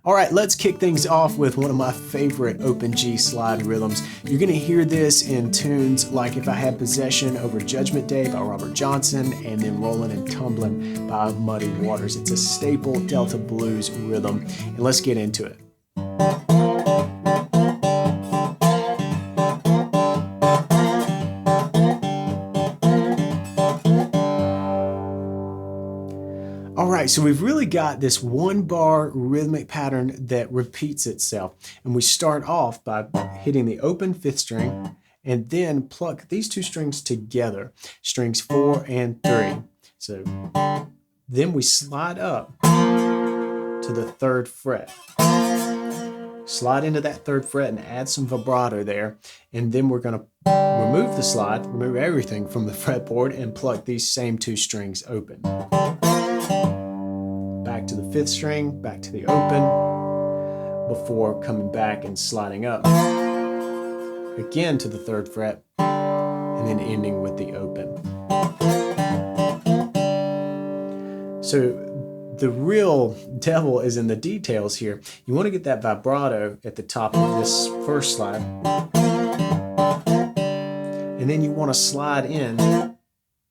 All right, let's kick things off with one of my favorite open G slide rhythms. You're gonna hear this in tunes like If I Had Possession Over Judgment Day by Robert Johnson, and then Rollin Tumblin by Muddy Waters. It's a staple Delta blues rhythm, and let's get into it. All right, so we've really got this one bar rhythmic pattern that repeats itself. And we start off by hitting the open 5th string and then pluck these 2 strings together, strings 4 and 3. So then we slide up to the 3rd fret. Slide into that 3rd fret and add some vibrato there. And then we're gonna remove the slide, remove everything from the fretboard and pluck these same 2 strings open. Back to the 5th string, back to the open, before coming back and sliding up again to the 3rd fret, and then ending with the open. So the real devil is in the details here. You want to get that vibrato at the top of this first slide, and then you want to slide in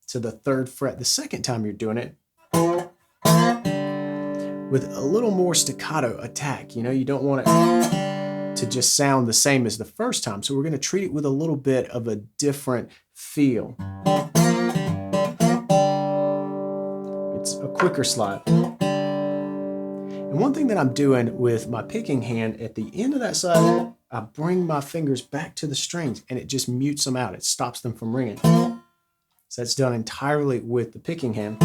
to the 3rd fret the second time you're doing it, with a little more staccato attack. You know, you don't want it to just sound the same as the first time. So we're going to treat it with a little bit of a different feel. It's a quicker slide. And one thing that I'm doing with my picking hand at the end of that slide, I bring my fingers back to the strings and it just mutes them out. It stops them from ringing. So that's done entirely with the picking hand.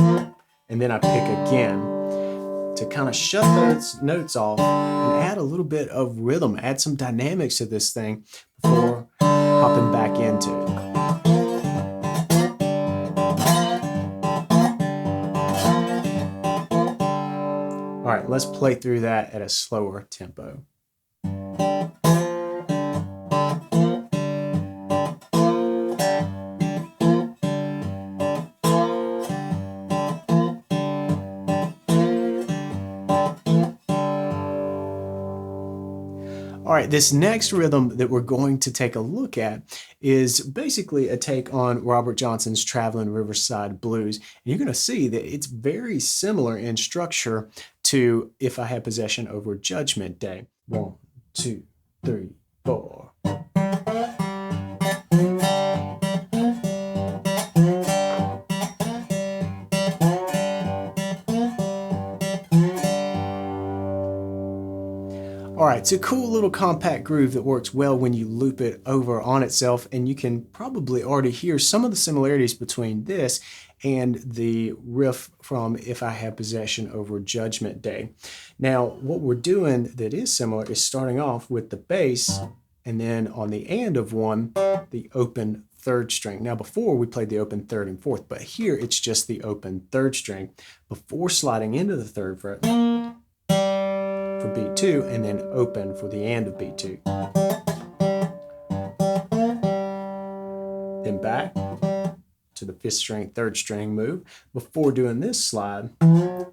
And then I pick again to kind of shut those notes off and add a little bit of rhythm, add some dynamics to this thing before hopping back into it. All right, let's play through that at a slower tempo. All right, this next rhythm that we're going to take a look at is basically a take on Robert Johnson's Travelin Riverside Blues. And you're going to see that it's very similar in structure to If I Had Possession Over Judgment Day. 1, 2, 3, 4. All right, it's a cool little compact groove that works well when you loop it over on itself, and you can probably already hear some of the similarities between this and the riff from If I Had Possession Over Judgment Day. Now, what we're doing that is similar is starting off with the bass, and then on the end of one, the open 3rd string. Now, before we played the open 3rd and 4th, but here it's just the open 3rd string before sliding into the 3rd fret for beat 2, and then open for the end of beat 2. Then back to the 5th string, 3rd string move before doing this slide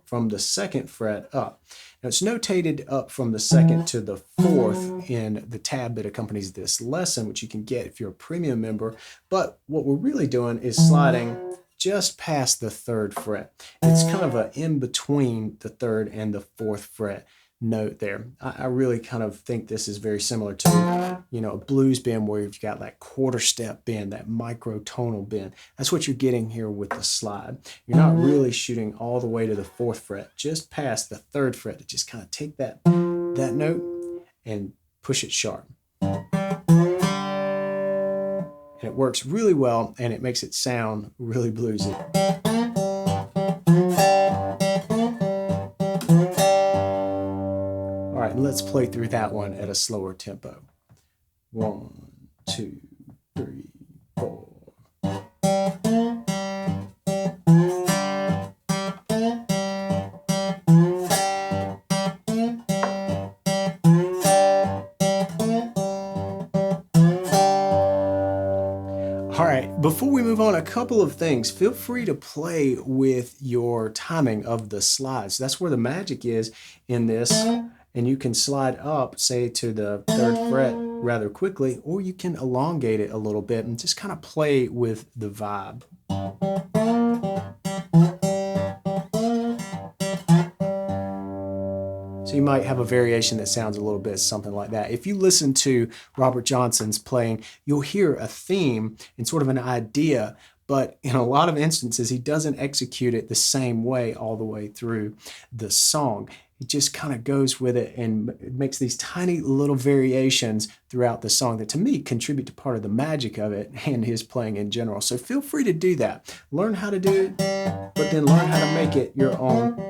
from the 2nd fret up. Now it's notated up from the 2nd to the 4th in the tab that accompanies this lesson, which you can get if you're a premium member. But what we're really doing is sliding just past the 3rd fret. It's kind of an in between the 3rd and the 4th fret note there. I really kind of think this is very similar to, you know, a blues bend where you've got that quarter step bend, that microtonal bend. That's what you're getting here with the slide. You're not really shooting all the way to the 4th fret, just past the 3rd fret to just kind of take that note and push it sharp. And it works really well, and it makes it sound really bluesy. All right, let's play through that one at a slower tempo. 1, 2, 3, 4. All right, before we move on, a couple of things. Feel free to play with your timing of the slides. That's where the magic is in this. And you can slide up, say, to the 3rd fret rather quickly, or you can elongate it a little bit and just kind of play with the vibe. So you might have a variation that sounds a little bit something like that. If you listen to Robert Johnson's playing, you'll hear a theme and sort of an idea, but in a lot of instances, he doesn't execute it the same way all the way through the song. He just kind of goes with it and makes these tiny little variations throughout the song that, to me, contribute to part of the magic of it and his playing in general. So feel free to do that. Learn how to do it, but then learn how to make it your own.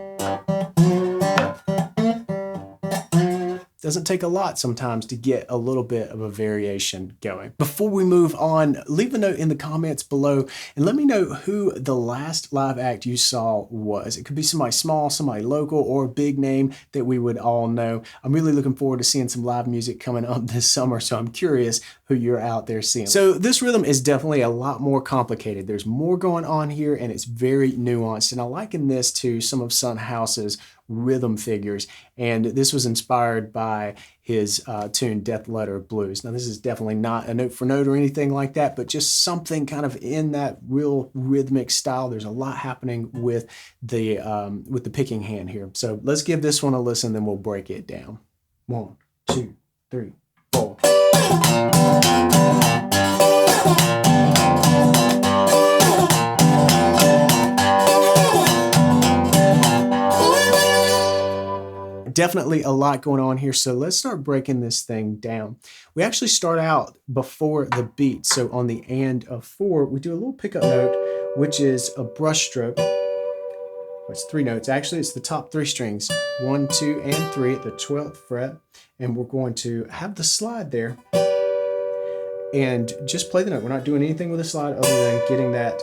Doesn't take a lot sometimes to get a little bit of a variation going. Before we move on, leave a note in the comments below and let me know who the last live act you saw was. It could be somebody small, somebody local, or a big name that we would all know. I'm really looking forward to seeing some live music coming up this summer, so I'm curious who you're out there seeing. So this rhythm is definitely a lot more complicated. There's more going on here and it's very nuanced, and I liken this to some of Son House's rhythm figures, and this was inspired by his tune Death Letter Blues. Now this is definitely not a note for note or anything like that, but just something kind of in that real rhythmic style. There's a lot happening with the picking hand here. So let's give this one a listen, then we'll break it down. 1, 2, 3, 4. Definitely a lot going on here, so let's start breaking this thing down. We actually start out before the beat, so on the and of 4, we do a little pickup note, which is a brush stroke. It's 3 notes. Actually, it's the top 3 strings, 1, 2, and 3 at the 12th fret, and we're going to have the slide there and just play the note. We're not doing anything with the slide other than getting that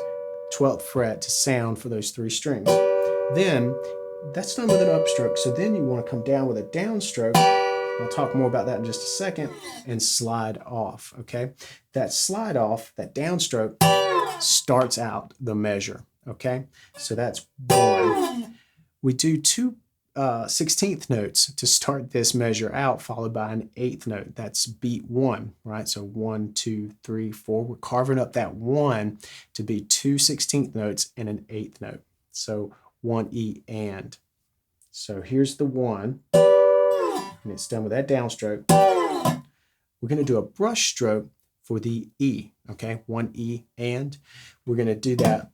12th fret to sound for those 3 strings. Then that's done with an upstroke, so then you want to come down with a downstroke. I'll talk more about that in just a second, and slide off, okay? That slide off, that downstroke, starts out the measure, okay? So that's 1. We do 2 16th notes to start this measure out, followed by an 8th note. That's beat 1, right? So 1, 2, 3, 4. We're carving up that 1 to be 2 16th notes and an 8th note. So 1 E and. So here's the 1, and it's done with that downstroke. We're going to do a brush stroke for the E, okay? 1 E and. We're going to do that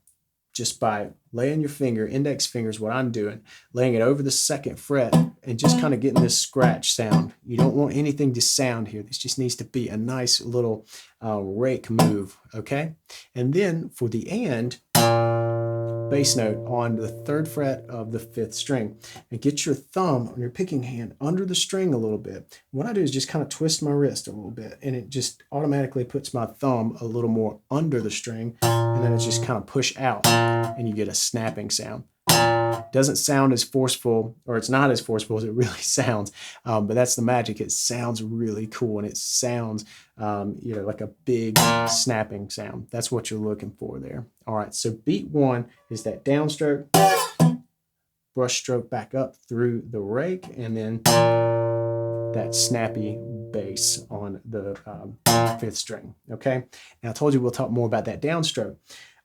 just by laying your finger, index finger is what I'm doing, laying it over the 2nd fret and just kind of getting this scratch sound. You don't want anything to sound here. This just needs to be a nice little rake move, okay? And then for the and, bass note on the 3rd fret of the 5th string, and get your thumb on your picking hand under the string a little bit. What I do is just kind of twist my wrist a little bit, and it just automatically puts my thumb a little more under the string, and then it's just kind of push out and you get a snapping sound. Doesn't sound as forceful, or it's not as forceful as it really sounds, but that's the magic. It sounds really cool, and it sounds like a big snapping sound. That's what you're looking for there. All right, so beat 1 is that downstroke, brush stroke back up through the rake, and then that snappy bass on the 5th string, okay? Now I told you we'll talk more about that downstroke.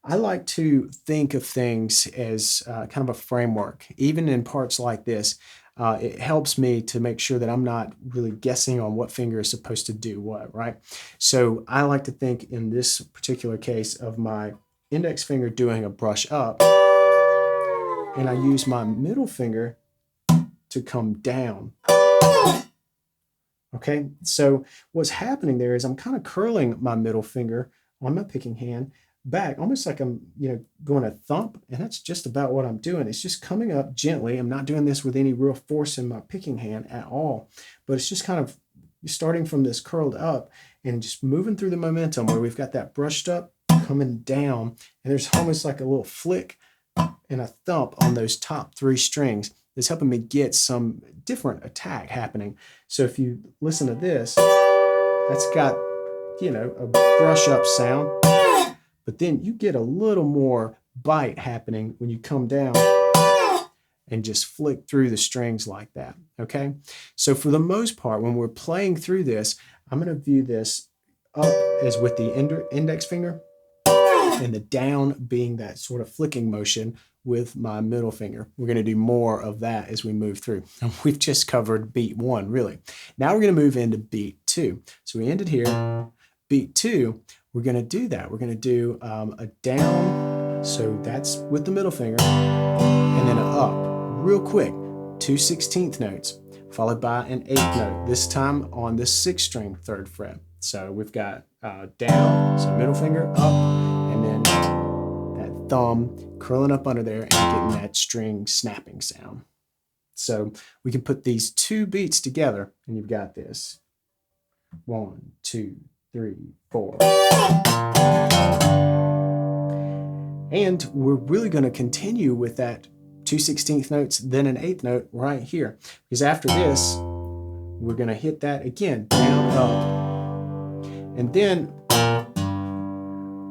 I like to think of things as kind of a framework. Even in parts like this, it helps me to make sure that I'm not really guessing on what finger is supposed to do what, right? So I like to think in this particular case of my index finger doing a brush up, and I use my middle finger to come down. Okay, so what's happening there is I'm kind of curling my middle finger on my picking hand back, almost like I'm, going to thump, and that's just about what I'm doing. It's just coming up gently. I'm not doing this with any real force in my picking hand at all, but it's just kind of starting from this curled up and just moving through the momentum where we've got that brushed up coming down, and there's almost like a little flick and a thump on those top 3 strings that's helping me get some different attack happening. So if you listen to this, that's got, a brush up sound, but then you get a little more bite happening when you come down. and just flick through the strings like that, okay? So for the most part, when we're playing through this, I'm going to view this up as with the index finger and the down being that sort of flicking motion with my middle finger. We're going to do more of that as we move through. And we've just covered beat 1, really. Now we're going to move into beat 2. So we ended here. Beat 2, we're going to do that. We're going to do a down, so that's with the middle finger, and then an up, real quick, 2 16th notes, followed by an 8th note, this time on the 6th string 3rd fret. So we've got down, so middle finger, up, and then that thumb curling up under there and getting that string snapping sound. So we can put these 2 beats together, and you've got this. 1, 2, 3, 4. And we're really going to continue with that 2 16th notes, then an 8th note right here. Because after this, we're going to hit that again, down, up. And then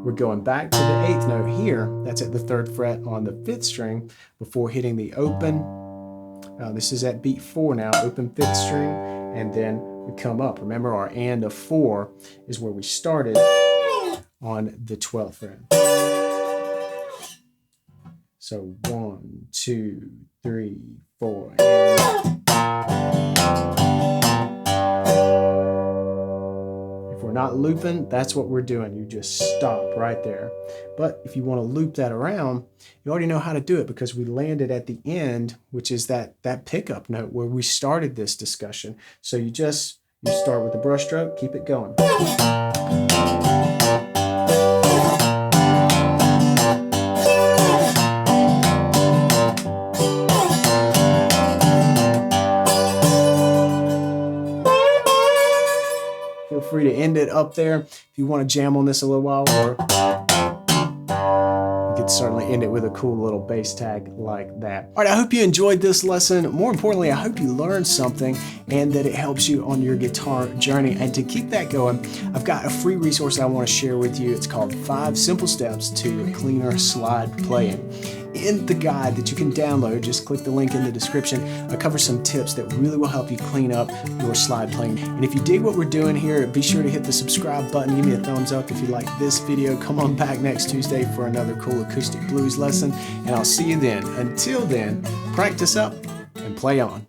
we're going back to the 8th note here. That's at the 3rd fret on the 5th string before hitting the open. This is at beat 4 now, open 5th string, and then we come up. Remember, our and of 4 is where we started on the 12th fret. So 1, 2, 3, 4. And if we're not looping, that's what we're doing. You just stop right there. But if you want to loop that around, you already know how to do it because we landed at the end, which is that pickup note where we started this discussion. So you start with the brush stroke, keep it going. Feel free to end it up there if you want to jam on this a little while, or you could certainly end it with a cool little bass tag like that. All right, I hope you enjoyed this lesson. More importantly, I hope you learned something and that it helps you on your guitar journey. And to keep that going, I've got a free resource I want to share with you. It's called 5 Simple Steps to Cleaner Slide Playing. In the guide that you can download, just click the link in the description. I cover some tips that really will help you clean up your slide playing. And if you dig what we're doing here, be sure to hit the subscribe button. Give me a thumbs up if you like this video. Come on back next Tuesday for another cool acoustic blues lesson, and I'll see you then. Until then, practice up and play on.